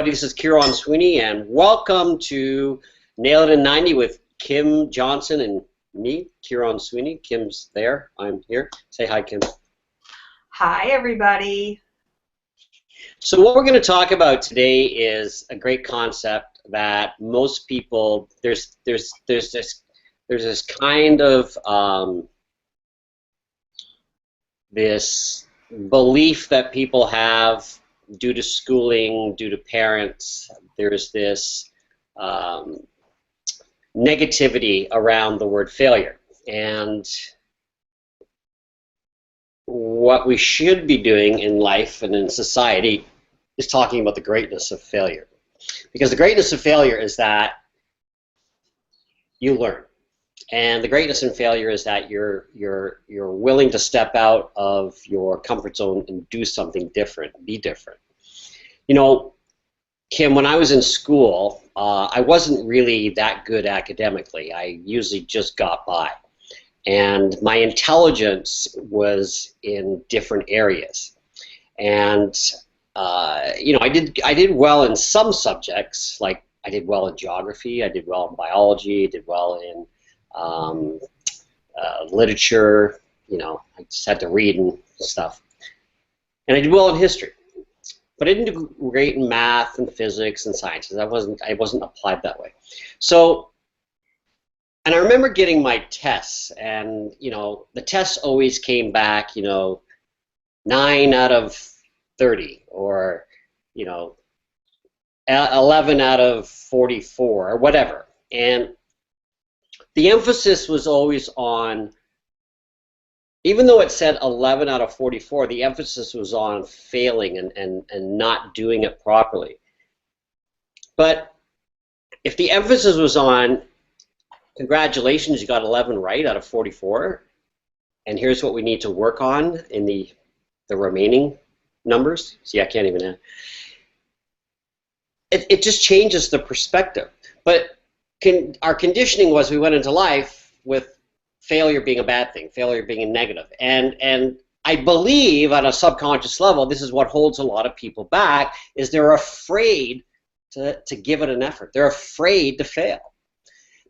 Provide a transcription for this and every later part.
This is Kieran Sweeney, and welcome to Nail It in 90 with Kim Johnson and me, Kieran Sweeney. Kim's there. I'm here. Say hi, Kim. Hi, everybody. So what we're going to talk about today is a great concept that most people, there's this kind of this belief that people have due to schooling, due to parents. There's this negativity around the word failure. And what we should be doing in life and in society is talking about the greatness of failure. Because the greatness of failure is that you learn. And the greatness in failure is that you're willing to step out of your comfort zone and do something different, be different. You know, Kim, when I was in school, I wasn't really that good academically. I usually just got by. And my intelligence was in different areas. And, you know, I did well in some subjects, like I did well in geography, I did well in biology, I did well in literature, you know, I just had to read and stuff. And I did well in history. But I didn't do great in math and physics and sciences. I wasn't applied that way. So, and I remember getting my tests, and you know, the tests always came back, you know, 9 out of 30, or you know, 11 out of 44, or whatever. And the emphasis was always on, even though it said 11 out of 44, the emphasis was on failing and not doing it properly. But if the emphasis was on, congratulations, you got 11 right out of 44, and here's what we need to work on in the remaining numbers. See, I can't even add. It just changes the perspective. But our conditioning was we went into life with failure being a bad thing, failure being a negative. And I believe on a subconscious level, this is what holds a lot of people back, is they're afraid to give it an effort. They're afraid to fail.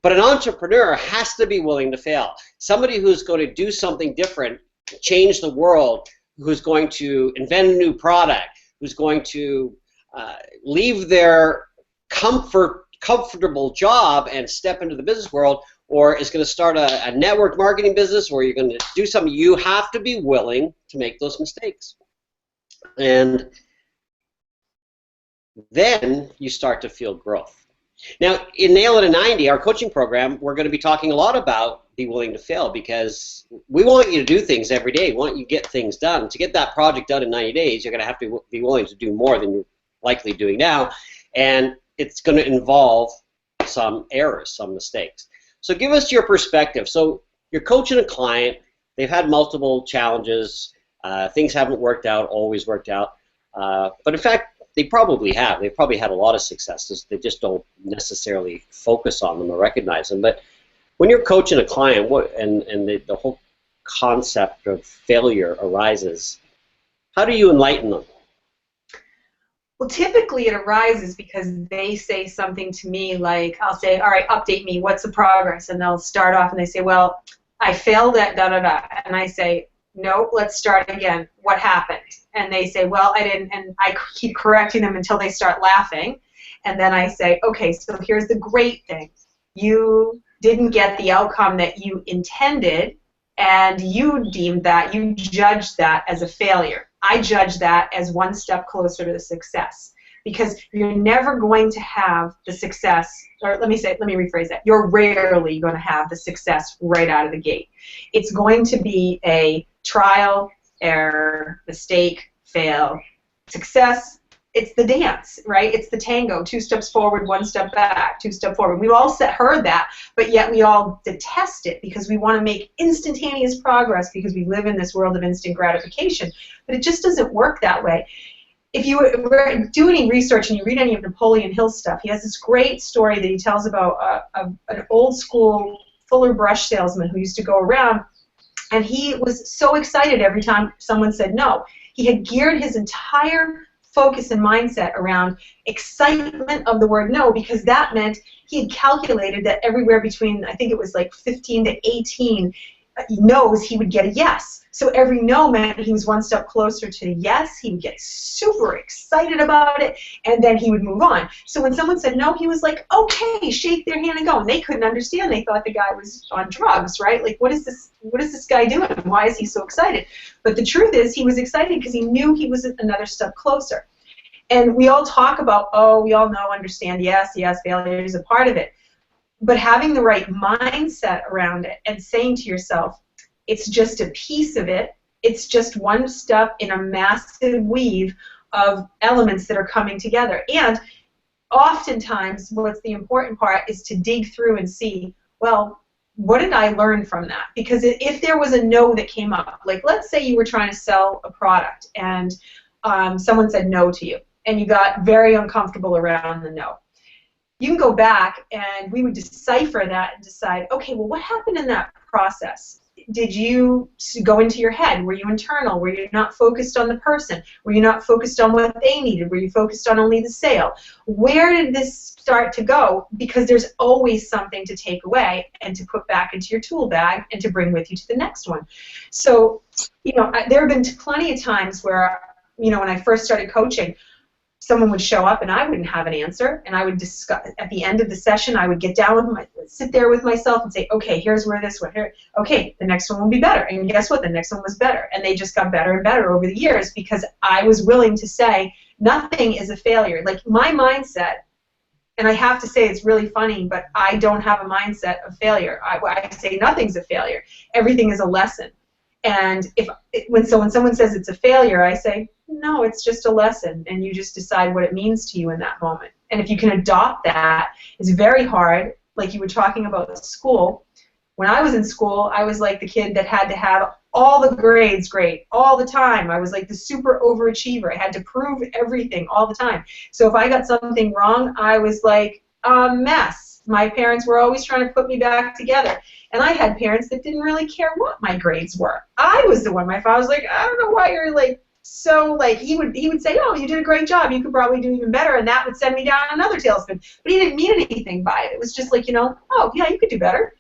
But an entrepreneur has to be willing to fail. Somebody who's going to do something different, change the world, who's going to invent a new product, who's going to leave their comfortable job and step into the business world, or is going to start a network marketing business, or you're going to do something, you have to be willing to make those mistakes. And then you start to feel growth. Now, in Nail It in 90, our coaching program, we're going to be talking a lot about be willing to fail, because we want you to do things every day. We want you to get things done. To get that project done in 90 days, you're going to have to be willing to do more than you're likely doing now. And it's going to involve some errors, some mistakes. So give us your perspective. So you're coaching a client. They've had multiple challenges. Things haven't worked out, always worked out. But in fact, they probably have. They've probably had a lot of successes. They just don't necessarily focus on them or recognize them. But when you're coaching a client, and the whole concept of failure arises, how do you enlighten them? Well, typically it arises because they say something to me like, I'll say, all right, update me, what's the progress? And they'll start off and they say, well, I failed at da-da-da. And I say, no, let's start again. What happened? And they say, well, I didn't, and I keep correcting them until they start laughing. And then I say, okay, so here's the great thing. You didn't get the outcome that you intended, and you deemed that, you judged that as a failure. I judge that as one step closer to the success, because you're never going to have the success, or let me rephrase that. You're rarely going to have the success right out of the gate. It's going to be a trial, error, mistake, fail, success. It's the dance, right? It's the tango. 2 steps forward, 1 step back, 2 steps forward. We've all heard that, but yet we all detest it because we want to make instantaneous progress because we live in this world of instant gratification. But it just doesn't work that way. If you do any research and you read any of Napoleon Hill's stuff, he has this great story that he tells about an old school Fuller brush salesman who used to go around, and he was so excited every time someone said no. He had geared his entire focus and mindset around excitement of the word no, because that meant he had calculated that everywhere between, I think it was like 15 to 18 no's, he would get a yes. So every no meant he was one step closer to yes. He would get super excited about it, and then he would move on. So when someone said no, he was like, okay, shake their hand and go. And they couldn't understand. They thought the guy was on drugs, right? Like, what is this guy doing? Why is he so excited? But the truth is, he was excited because he knew he was another step closer. And we all talk about, oh, we all know, understand, yes, failure is a part of it. But having the right mindset around it and saying to yourself, it's just a piece of it, it's just one step in a massive weave of elements that are coming together. And oftentimes, what's the important part is to dig through and see, well, what did I learn from that? Because if there was a no that came up, like let's say you were trying to sell a product and someone said no to you, and you got very uncomfortable around the no. You can go back and we would decipher that and decide, okay, well, what happened in that process? Did you go into your head? Were you internal? Were you not focused on the person? Were you not focused on what they needed? Were you focused on only the sale? Where did this start to go? Because there's always something to take away and to put back into your tool bag and to bring with you to the next one. So, there have been plenty of times where, when I first started coaching, someone would show up and I wouldn't have an answer, and I would discuss at the end of the session. I would get down with sit there with myself and say, okay, here's where this went. Here, okay, the next one will be better. And guess what? The next one was better, and they just got better and better over the years because I was willing to say nothing is a failure. Like my mindset, and I have to say it's really funny, but I don't have a mindset of failure. I say nothing's a failure. Everything is a lesson. And when someone says it's a failure, I say, no, it's just a lesson, and you just decide what it means to you in that moment. And if you can adopt that, it's very hard. Like you were talking about school. When I was in school, I was like the kid that had to have all the grades great all the time. I was like the super overachiever. I had to prove everything all the time. So if I got something wrong, I was like a mess. My parents were always trying to put me back together. And I had parents that didn't really care what my grades were. I was the one. My father was like, I don't know why you're like, so like he would say, oh, you did a great job. You could probably do even better. And that would send me down another tailspin. But he didn't mean anything by it. It was just like, oh, yeah, you could do better.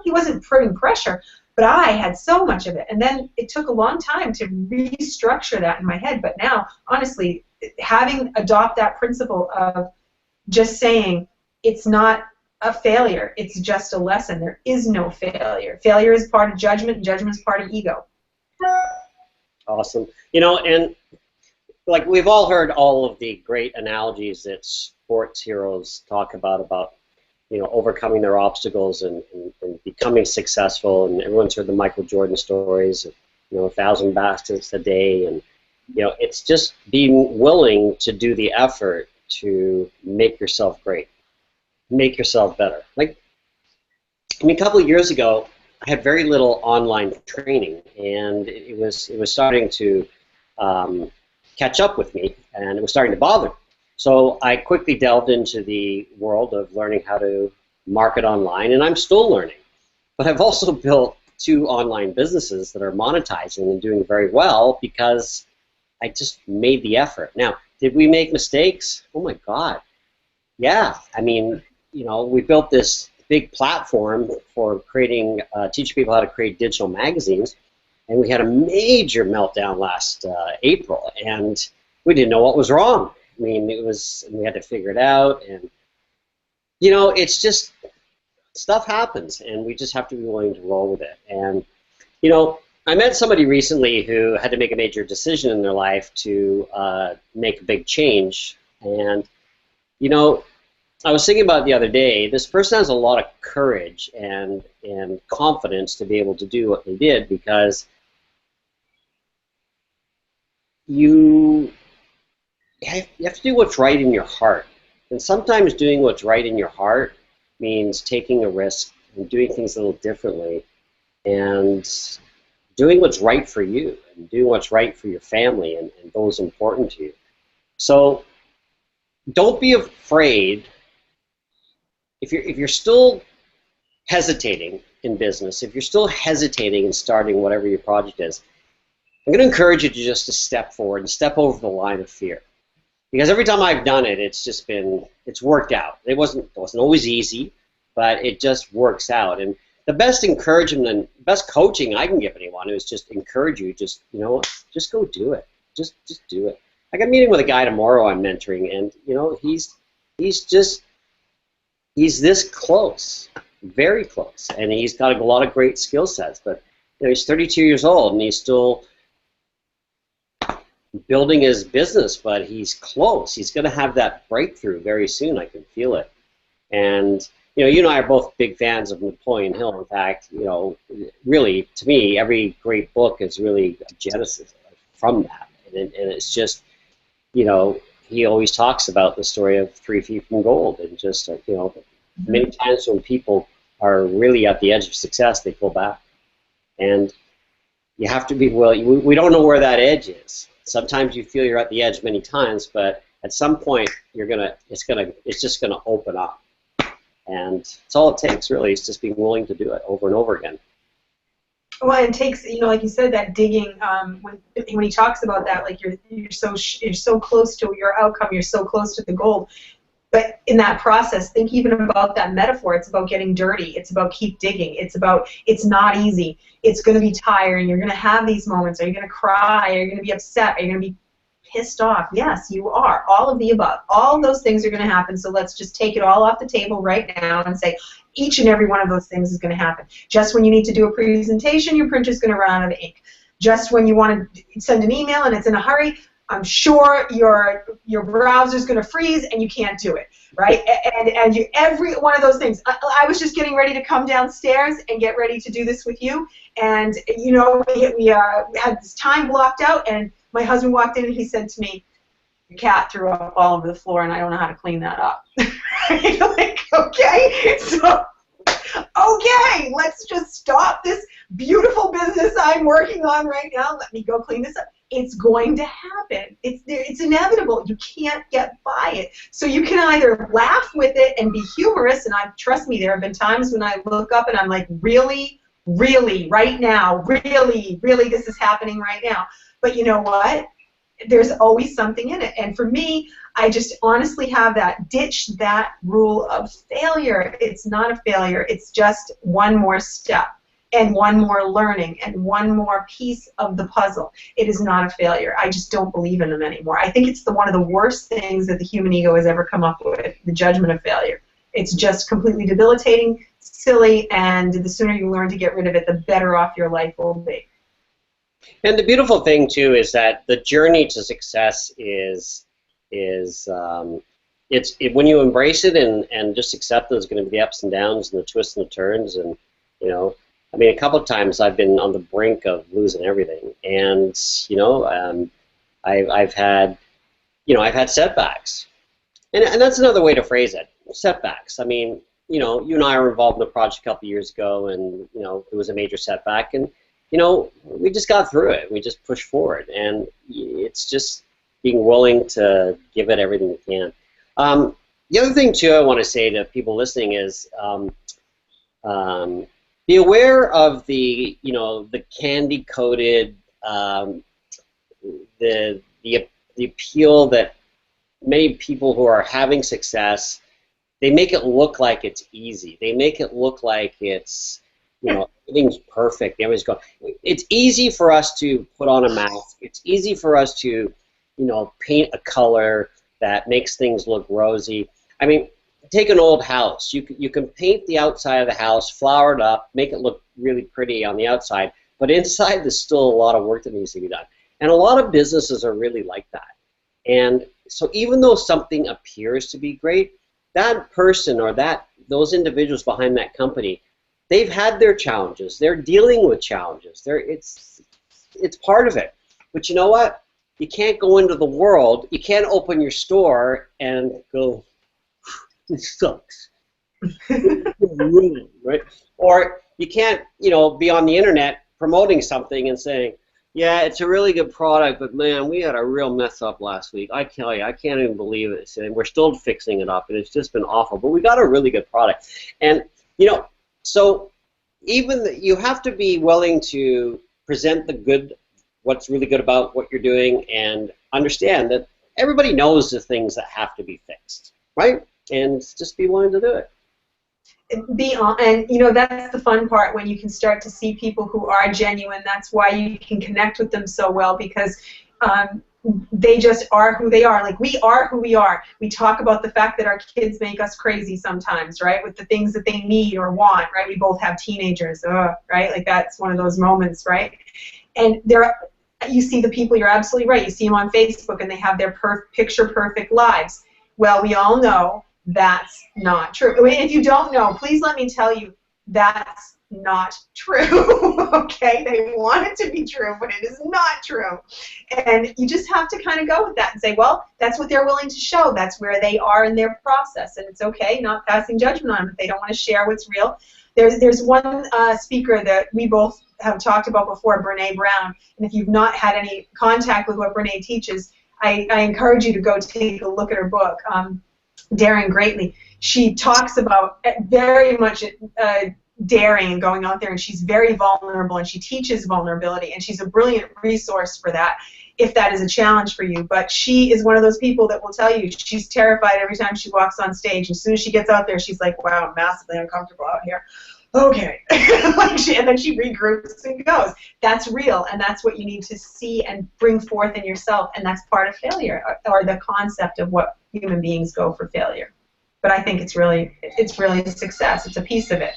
He wasn't putting pressure. But I had so much of it. And then it took a long time to restructure that in my head. But now, honestly, having adopt that principle of just saying it's not a failure, it's just a lesson. There is no failure. Failure is part of judgment, and judgment is part of ego. Awesome. And like we've all heard all of the great analogies that sports heroes talk about overcoming their obstacles and becoming successful. And everyone's heard the Michael Jordan stories, 1,000 baskets a day. And, it's just being willing to do the effort to make yourself great, make yourself better. Like, a couple of years ago, I had very little online training, and it was starting to catch up with me, and it was starting to bother me. So I quickly delved into the world of learning how to market online, and I'm still learning. But I've also built 2 online businesses that are monetizing and doing very well because I just made the effort. Now, did we make mistakes? Oh my God. Yeah. We built this big platform for creating, teaching people how to create digital magazines, and we had a major meltdown last April, and we didn't know what was wrong. We had to figure it out, and it's just stuff happens, and we just have to be willing to roll with it. And I met somebody recently who had to make a major decision in their life to make a big change, and I was thinking about it the other day. This person has a lot of courage and confidence to be able to do what they did, because you have to do what's right in your heart. And sometimes doing what's right in your heart means taking a risk and doing things a little differently and doing what's right for you and doing what's right for your family and those important to you. So don't be afraid. If you're still hesitating in business, if you're still hesitating in starting whatever your project is, I'm going to encourage you to just to step forward and step over the line of fear. because every time I've done it, it's worked out. It wasn't always easy, but it just works out. And the best encouragement and best coaching I can give anyone is just encourage you. Just just go do it. Just do it. I got a meeting with a guy tomorrow I'm mentoring, and he's this close, very close, and he's got a lot of great skill sets. But he's 32 years old, and he's still building his business, but he's close. He's going to have that breakthrough very soon. I can feel it. And you and I are both big fans of Napoleon Hill. In fact, really, to me, every great book is really a genesis from that. And it's just, he always talks about the story of 3 feet from gold, and just, many times when people are really at the edge of success, they pull back. And you have to be willing. We don't know where that edge is. Sometimes you feel you're at the edge many times, but at some point it's just gonna open up. And it's all it takes, really, is just being willing to do it over and over again. Well, it takes, like you said, that digging. When he talks about that, like you're so close to your outcome, you're so close to the goal. But in that process, think even about that metaphor. It's about getting dirty. It's about keep digging. It's not easy. It's going to be tiring. You're going to have these moments. Are you going to cry? Are you going to be upset? Are you going to be pissed off? Yes, you are. All of the above. All those things are going to happen. So let's just take it all off the table right now and say each and every one of those things is going to happen. Just when you need to do a presentation, your printer's going to run out of ink. Just when you want to send an email and it's in a hurry, I'm sure your browser's going to freeze and you can't do it, right? And every one of those things. I was just getting ready to come downstairs and get ready to do this with you, and we had this time blocked out, and my husband walked in and he said to me, "Your cat threw up all over the floor, and I don't know how to clean that up." Like, okay, so. Okay, let's just stop this beautiful business I'm working on right now. Let me go clean this up. It's going to happen. It's inevitable. You can't get by it. So you can either laugh with it and be humorous, and trust me, there have been times when I look up and I'm like, really, really, right now, really, really, this is happening right now. But you know what? There's always something in it. And for me, I just honestly have that, ditch that rule of failure. It's not a failure. It's just one more step and one more learning and one more piece of the puzzle. It is not a failure. I just don't believe in them anymore. I think it's one of the worst things that the human ego has ever come up with, the judgment of failure. It's just completely debilitating, silly, and the sooner you learn to get rid of it, the better off your life will be. And the beautiful thing too is that the journey to success when you embrace it and just accept there's going to be the ups and downs and the twists and the turns, and a couple of times I've been on the brink of losing everything, and I've had setbacks, and that's another way to phrase it, setbacks. I mean, you and I were involved in a project a couple of years ago, and it was a major setback, and we just got through it. We just pushed forward, and it's just being willing to give it everything you can. The other thing too I want to say to people listening is be aware of the candy coated the appeal that many people who are having success, they make it look like it's easy. They make it look like it's everything's perfect. Everything's going. It's easy for us to put on a mask. It's easy for us to paint a color that makes things look rosy. I mean, take an old house. You can paint the outside of the house, flower it up, make it look really pretty on the outside, but inside there's still a lot of work that needs to be done. And a lot of businesses are really like that. And so even though something appears to be great, that person or those individuals behind that company, they've had their challenges. They're dealing with challenges. It's part of it. But you know what? You can't go into the world. You can't open your store and go, "This sucks." Right? Or you can't, be on the internet promoting something and saying, "Yeah, it's a really good product, but man, we had a real mess up last week. I tell you, I can't even believe it. And we're still fixing it up, and it's just been awful. But we got a really good product." And so you have to be willing to present the good, what's really good about what you're doing, and understand that everybody knows the things that have to be fixed, right? And just be willing to do it. And you know, that's the fun part, when you can start to see people who are genuine. That's why you can connect with them so well, because they just are who they are. Like, we are who we are. We talk about the fact that our kids make us crazy sometimes, right, with the things that they need or want, right? We both have teenagers, right? Like, that's one of those moments, right? And you see the people, you're absolutely right, you see them on Facebook and they have their picture perfect lives. Well, we all know that's not true. I mean, if you don't know, please let me tell you, that's not true. Okay, they want it to be true, but it is not true. And you just have to kind of go with that and say, well, that's what they're willing to show. That's where they are in their process, and it's okay, not passing judgment on them if they don't want to share what's real. There's one speaker that we both have talked about before, Brene Brown, and if you've not had any contact with what Brene teaches, I encourage you to go take a look at her book, Daring Greatly. She talks about very much daring and going out there, and she's very vulnerable, and she teaches vulnerability, and she's a brilliant resource for that if that is a challenge for you. But she is one of those people that will tell you she's terrified every time she walks on stage. As soon as she gets out there, she's like, wow, I'm massively uncomfortable out here. Okay. And then she regroups and goes. That's real, and that's what you need to see and bring forth in yourself, and that's part of failure, or the concept of what human beings go for failure. But I think it's really a success. It's a piece of it.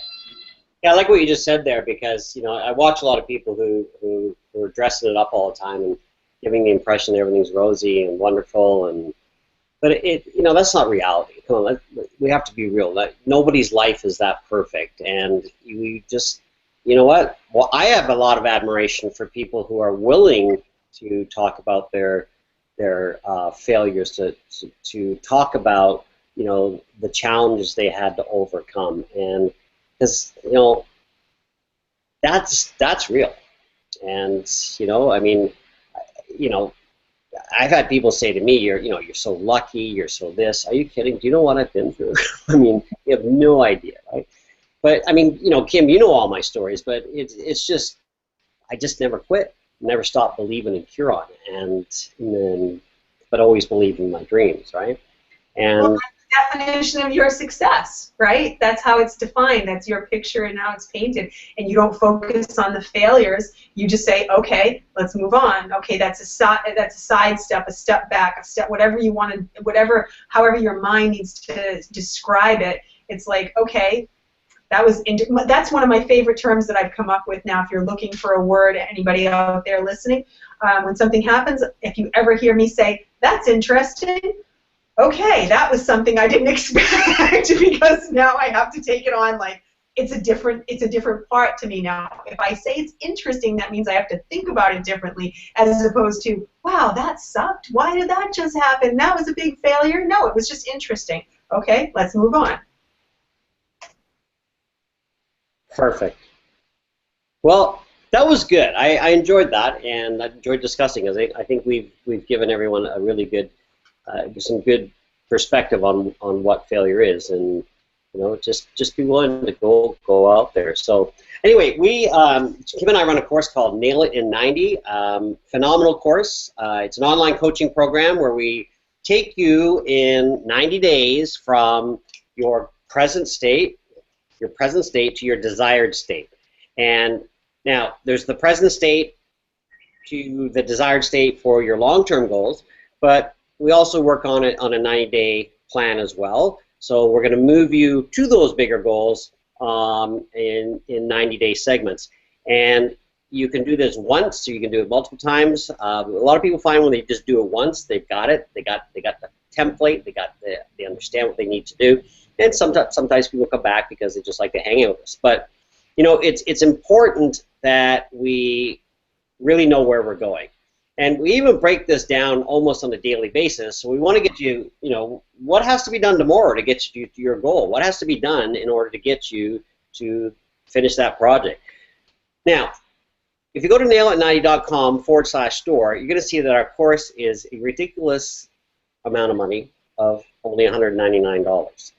Yeah, I like what you just said there, because I watch a lot of people who are dressing it up all the time and giving the impression that everything's rosy and wonderful, but that's not reality. Come on, we have to be real. Nobody's life is that perfect, and you just, you know what? Well, I have a lot of admiration for people who are willing to talk about their failures, to talk about the challenges they had to overcome, and because that's real. And I mean, I've had people say to me, you're so lucky, you're so this. Are you kidding? Do you know what I've been through? I mean, you have no idea, right? But I mean, Kim, you know all my stories, but it's just, I just never quit, never stopped believing in Huron, but always believed in my dreams, right? And well, that's the definition of your success, right? That's how it's defined. That's your picture and how it's painted. And you don't focus on the failures. You just say, okay, let's move on. Okay, that's a sidestep, a step back, a step, whatever you want to, however your mind needs to describe it. It's like, okay, that's one of my favorite terms that I've come up with now. If you're looking for a word, anybody out there listening, when something happens, if you ever hear me say, that's interesting, okay, that was something I didn't expect, because now I have to take it on like it's a different part to me now. If I say it's interesting, that means I have to think about it differently, as opposed to, wow, that sucked. Why did that just happen? That was a big failure. No, it was just interesting. Okay, let's move on. Perfect. Well, that was good. I enjoyed that, and I enjoyed discussing it. I think we've given everyone a really good, some good perspective on what failure is, and just be willing to go out there. So anyway, Kim and I run a course called Nail It in 90. Phenomenal course. It's an online coaching program where we take you in 90 days from your present state to your desired state. And now there's the present state to the desired state for your long-term goals, but we also work on it on a 90-day plan as well. So we're going to move you to those bigger goals in 90-day segments. And you can do this once, so you can do it multiple times. A lot of people find when they just do it once, they've got it. They got the template. They understand what they need to do. And sometimes people come back because they just like to hang out with us. But it's important that we really know where we're going. And we even break this down almost on a daily basis. So we want to get you, what has to be done tomorrow to get you to your goal? What has to be done in order to get you to finish that project? Now, if you go to nailit90.com/store, you're going to see that our course is a ridiculous amount of money of only $199.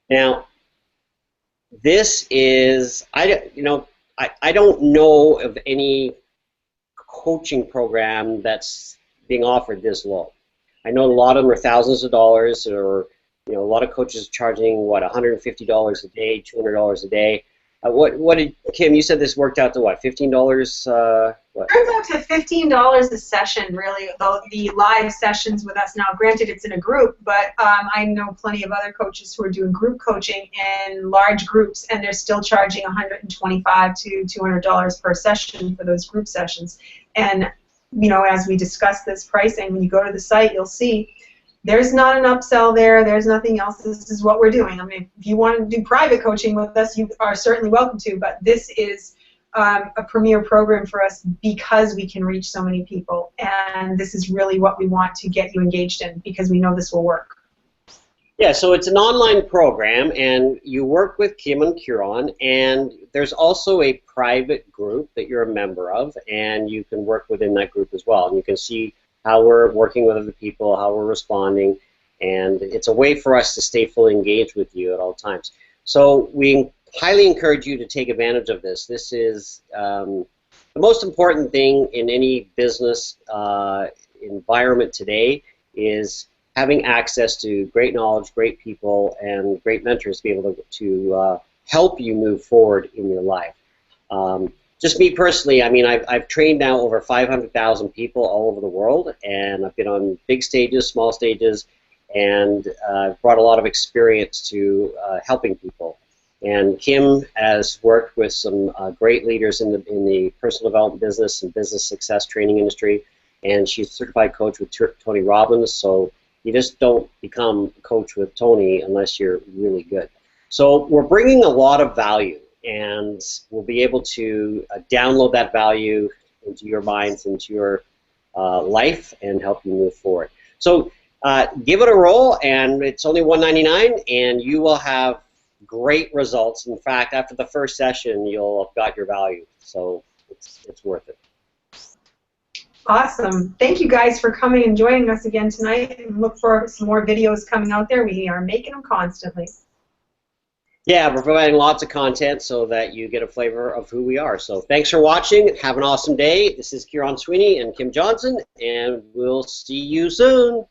Now, this is, I don't know of any coaching program that's being offered this low. I know a lot of them are thousands of dollars, or a lot of coaches charging what, $150 a day, $200 a day. What did Kim? You said this worked out to what, $15? What? Turns out to $15 a session, really, the live sessions with us. Now, granted, it's in a group, but I know plenty of other coaches who are doing group coaching in large groups, and they're still charging $125 to $200 per session for those group sessions. And, as we discuss this pricing, when you go to the site, you'll see there's not an upsell there. There's nothing else. This is what we're doing. I mean, if you want to do private coaching with us, you are certainly welcome to, but this is a premier program for us because we can reach so many people, and this is really what we want to get you engaged in because we know this will work. Yeah, so it's an online program, and you work with Kim and Kieran, and there's also a private group that you're a member of, and you can work within that group as well, and you can see how we're working with other people, how we're responding, and it's a way for us to stay fully engaged with you at all times. So we highly encourage you to take advantage of this. This is the most important thing in any business environment today is having access to great knowledge, great people, and great mentors to be able to help you move forward in your life. Just me personally, I mean, I've trained now over 500,000 people all over the world, and I've been on big stages, small stages, and I've brought a lot of experience to helping people. And Kim has worked with some great leaders in the personal development business and business success training industry, and she's a certified coach with Tony Robbins, so you just don't become a coach with Tony unless you're really good. So we're bringing a lot of value, and we'll be able to download that value into your minds, into your life, and help you move forward. So give it a roll, and it's only $199, and you will have great results. In fact, after the first session, you'll have got your value, so it's worth it. Awesome. Thank you guys for coming and joining us again tonight, and look for some more videos coming out there. We are making them constantly. Yeah, we're providing lots of content so that you get a flavor of who we are. So thanks for watching. Have an awesome day. This is Kieran Sweeney and Kim Johnson, and we'll see you soon.